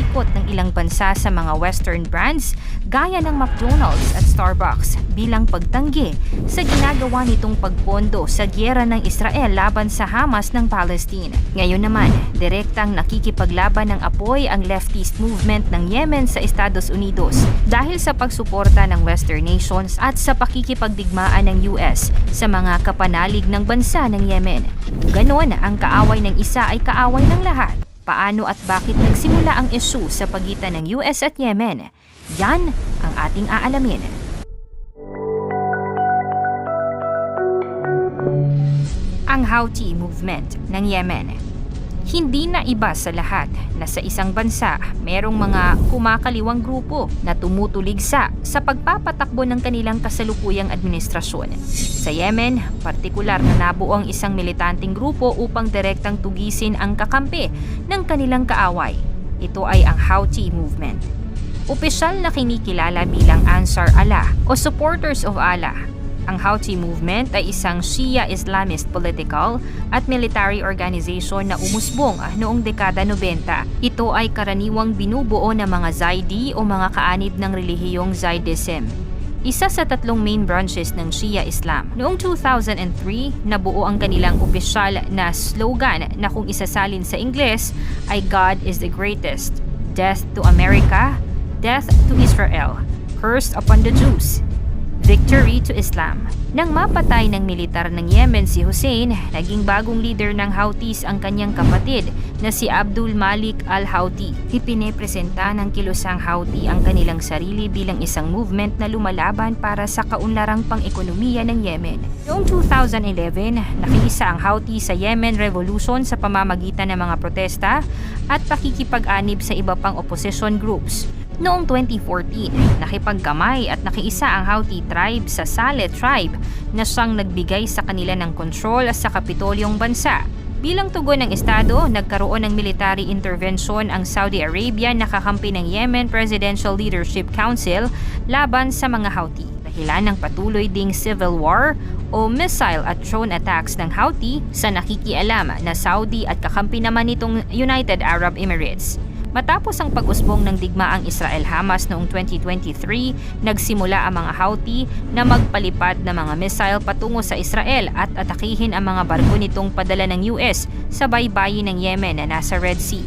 pagpapaikot ng ilang bansa sa mga Western brands gaya ng McDonald's at Starbucks bilang pagtanggi sa ginagawa nitong pagpondo sa giyera ng Israel laban sa Hamas ng Palestine. Ngayon naman, direktang nakikipaglaban ng apoy ang leftist movement ng Yemen sa Estados Unidos dahil sa pagsuporta ng Western nations at sa pakikipagdigmaan ng US sa mga kapanalig ng bansa ng Yemen. Ganon, ang kaaway ng isa ay kaaway ng lahat. Paano at bakit nagsimula ang issue sa pagitan ng US at Yemen? Yan ang ating aalamin. Ang Houthi movement ng Yemen. Hindi na iba sa lahat na sa isang bansa merong mga kumakaliwang grupo na tumutuligsa sa pagpapatakbo ng kanilang kasalukuyang administrasyon. Sa Yemen, partikular na nabuo ang isang militanteng grupo upang direktang tugisin ang kakampi ng kanilang kaaway. Ito ay ang Houthi movement. Opisyal na kinikilala bilang Ansar Allah o Supporters of Allah. Ang Houthi movement ay isang Shia Islamist political at military organization na umusbong noong dekada 90. Ito ay karaniwang binubuo ng mga Zaidi o mga kaanib ng relihiyong Zaidism. Isa sa tatlong main branches ng Shia Islam. Noong 2003, nabuo ang kanilang opisyal na slogan na kung isasalin sa Ingles ay God is the greatest, death to America, death to Israel, curse upon the Jews, victory to Islam. Nang mapatay ng militar ng Yemen si Hussein, naging bagong leader ng Houthis ang kanyang kapatid na si Abdul Malik al-Houthi. Ipinepresenta ng kilusang Houthi ang kanilang sarili bilang isang movement na lumalaban para sa kaunlarang pang-ekonomiya ng Yemen. Noong 2011, nakiisa ang Houthi sa Yemen Revolution sa pamamagitan ng mga protesta at pakikipag-anib sa iba pang opposition groups. Noong 2014, nakipagkamay at nakiisa ang Houthi tribe sa Saleh tribe na siyang nagbigay sa kanila ng kontrol sa kapitolyong bansa. Bilang tugon ng Estado, nagkaroon ng military intervention ang Saudi Arabia na kakampi ng Yemen Presidential Leadership Council laban sa mga Houthi. Dahilan ng patuloy ding civil war o missile at drone attacks ng Houthi sa nakikialam na Saudi at kakampi naman nitong United Arab Emirates. Matapos ang pag-usbong ng digmaang Israel-Hamas noong 2023, nagsimula ang mga Houthi na magpalipad ng mga missile patungo sa Israel at atakihin ang mga barko nitong padala ng US sa baybayin ng Yemen na nasa Red Sea.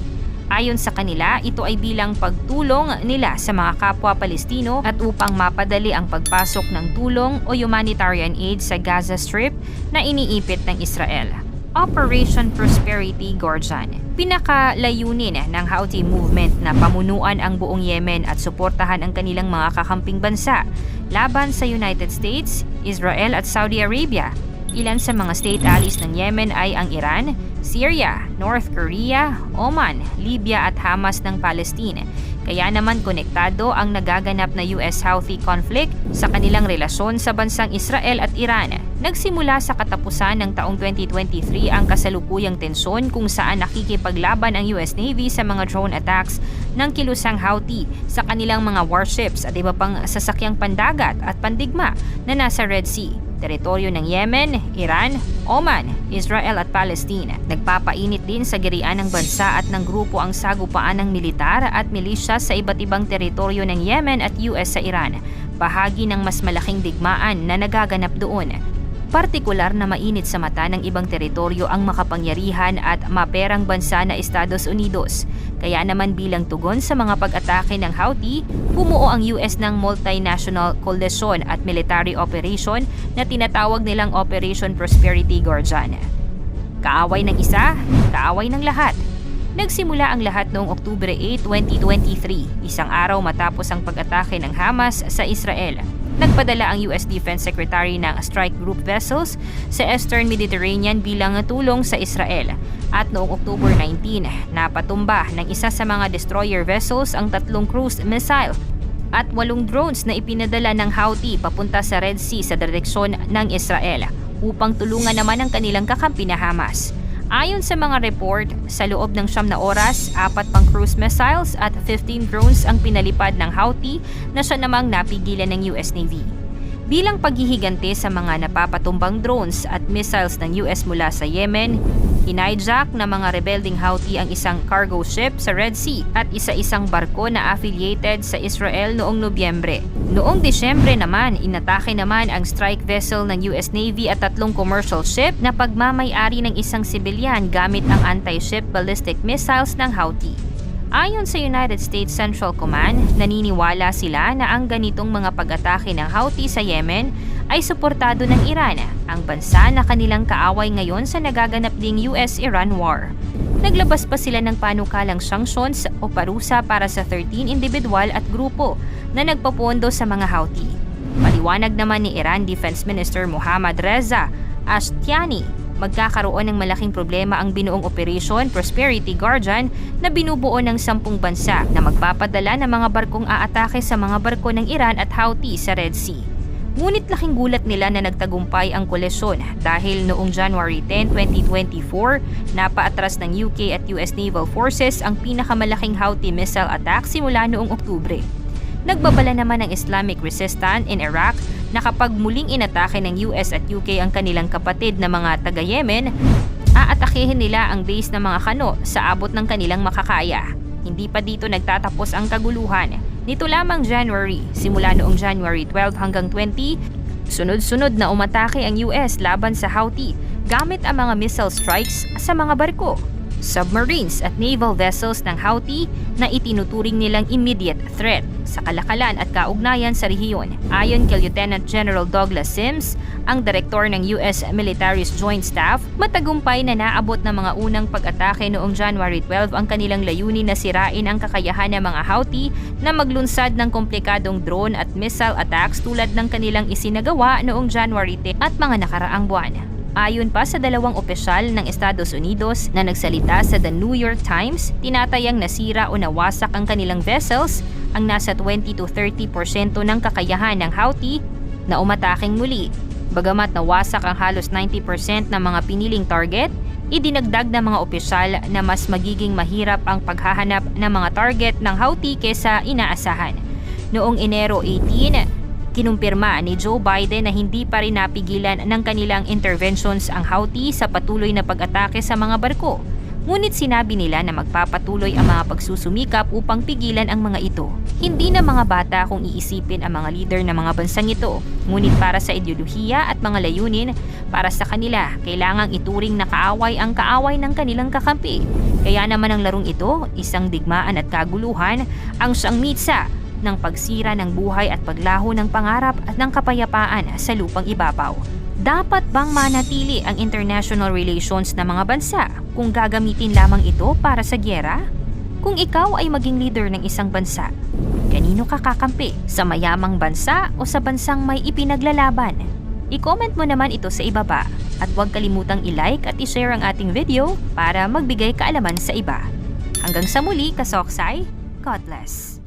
Ayon sa kanila, ito ay bilang pagtulong nila sa mga kapwa Palestino at upang mapadali ang pagpasok ng tulong o humanitarian aid sa Gaza Strip na iniipit ng Israel. Operation Prosperity Gorjan. Pinakalayunin ng Houthi movement na pamunuan ang buong Yemen at suportahan ang kanilang mga kakamping bansa laban sa United States, Israel at Saudi Arabia. Ilan sa mga state allies ng Yemen ay ang Iran, Syria, North Korea, Oman, Libya at Hamas ng Palestine. Kaya naman konektado ang nagaganap na US-Houthi conflict sa kanilang relasyon sa bansang Israel at Iran. Nagsimula sa katapusan ng taong 2023 ang kasalukuyang tensyon kung saan nakikipaglaban ang US Navy sa mga drone attacks ng kilusang Houthi sa kanilang mga warships at iba pang sasakyang pandagat at pandigma na nasa Red Sea. Teritoryo ng Yemen, Iran, Oman, Israel at Palestine. Nagpapainit din sa girian ng bansa at ng grupo ang sagupaan ng militar at milisya sa iba't ibang teritoryo ng Yemen at US sa Iran, bahagi ng mas malaking digmaan na nagaganap doon. Partikular na mainit sa mata ng ibang teritoryo ang makapangyarihan at maperang bansa na Estados Unidos. Kaya naman bilang tugon sa mga pag-atake ng Houthi, bumuo ang US ng multinational coalition at military operation na tinatawag nilang Operation Prosperity Gorjan. Kaaway ng isa, kaaway ng lahat. Nagsimula ang lahat noong Oktubre 8, 2023, isang araw matapos ang pag-atake ng Hamas sa Israel. Nagpadala ang US Defense Secretary ng strike group vessels sa Eastern Mediterranean bilang tulong sa Israel. At noong October 19, napatumba ng isa sa mga destroyer vessels ang 3 cruise missile at 8 drones na ipinadala ng Houthi papunta sa Red Sea sa direksyon ng Israel upang tulungan naman ang kanilang kakampi na Hamas. Ayon sa mga report, sa loob ng 9 na oras, 4 pang cruise missiles at 15 drones ang pinalipad ng Houthi na siya namang napigilan ng US Navy. Bilang paghihigante sa mga napapatumbang drones at missiles ng US mula sa Yemen, hinijack ng mga rebelding Houthi ang isang cargo ship sa Red Sea at isa-isang barko na affiliated sa Israel noong Nobyembre. Noong Disyembre naman, inatake naman ang strike vessel ng US Navy at 3 commercial ship na pagmamay-ari ng isang sibilyan gamit ang anti-ship ballistic missiles ng Houthi. Ayon sa United States Central Command, naniniwala sila na ang ganitong mga pag-atake ng Houthi sa Yemen ay suportado ng Iran, ang bansa na kanilang kaaway ngayon sa nagaganap ding US-Iran war. Naglabas pa sila ng panukalang sanctions o parusa para sa 13 individual at grupo na nagpapondo sa mga Houthi. Paliwanag naman ni Iran Defense Minister Mohammad Reza Ashtiani, magkakaroon ng malaking problema ang binuong Operation Prosperity Guardian na binubuo ng 10 bansa na magpapadala ng mga barkong aatake sa mga barko ng Iran at Houthi sa Red Sea. Ngunit laking gulat nila na nagtagumpay ang koalisyon dahil noong January 10, 2024, napaatras ng UK at US Naval Forces ang pinakamalaking Houthi missile attack simula noong Oktubre. Nagbabala naman ng Islamic Resistance in Iraq na kapag muling inatake ng US at UK ang kanilang kapatid na mga taga-Yemen, aatakehin nila ang base ng mga kano sa abot ng kanilang makakaya. Hindi pa dito nagtatapos ang kaguluhan. Nito lamang January, simula noong January 12 hanggang 20, sunod-sunod na umatake ang US laban sa Houthi gamit ang mga missile strikes sa mga barko, submarines at naval vessels ng Houthi na itinuturing nilang immediate threat sa kalakalan at kaugnayan sa rehiyon. Ayon kay Lieutenant General Douglas Sims, ang direktor ng US Military's Joint Staff, matagumpay na naabot ng mga unang pag-atake noong January 12 ang kanilang layunin na sirain ang kakayahan ng mga Houthi na maglunsad ng komplikadong drone at missile attacks tulad ng kanilang isinagawa noong January 10 at mga nakaraang buwan. Ayon pa sa 2 opisyal ng Estados Unidos na nagsalita sa The New York Times, tinatayang nasira o nawasak ang kanilang vessels ang nasa 20 to 30% ng kakayahan ng Houthi na umataking muli. Bagamat nawasak ang halos 90% ng mga piniling target, idinagdag ng mga opisyal na mas magiging mahirap ang paghahanap ng mga target ng Houthi kesa inaasahan. Noong Enero 18, kinumpirma ni Joe Biden na hindi pa rin napigilan ng kanilang interventions ang Houthi sa patuloy na pag-atake sa mga barko. Ngunit sinabi nila na magpapatuloy ang mga pagsusumikap upang pigilan ang mga ito. Hindi na mga bata kung iisipin ang mga leader ng mga bansang ito, ngunit para sa ideolohiya at mga layunin, para sa kanila, kailangang ituring na kaaway ang kaaway ng kanilang kakampi. Kaya naman ang larong ito, isang digmaan at kaguluhan, ang siyang mitsa ng pagsira ng buhay at paglaho ng pangarap at ng kapayapaan sa lupang ibabaw. Dapat bang manatili ang international relations ng mga bansa kung gagamitin lamang ito para sa gyera? Kung ikaw ay maging leader ng isang bansa, kanino ka kakampi? Sa mayamang bansa o sa bansang may ipinaglalaban? I-comment mo naman ito sa ibaba at huwag kalimutang i-like at i-share ang ating video para magbigay kaalaman sa iba. Hanggang sa muli, kasoksay, God bless!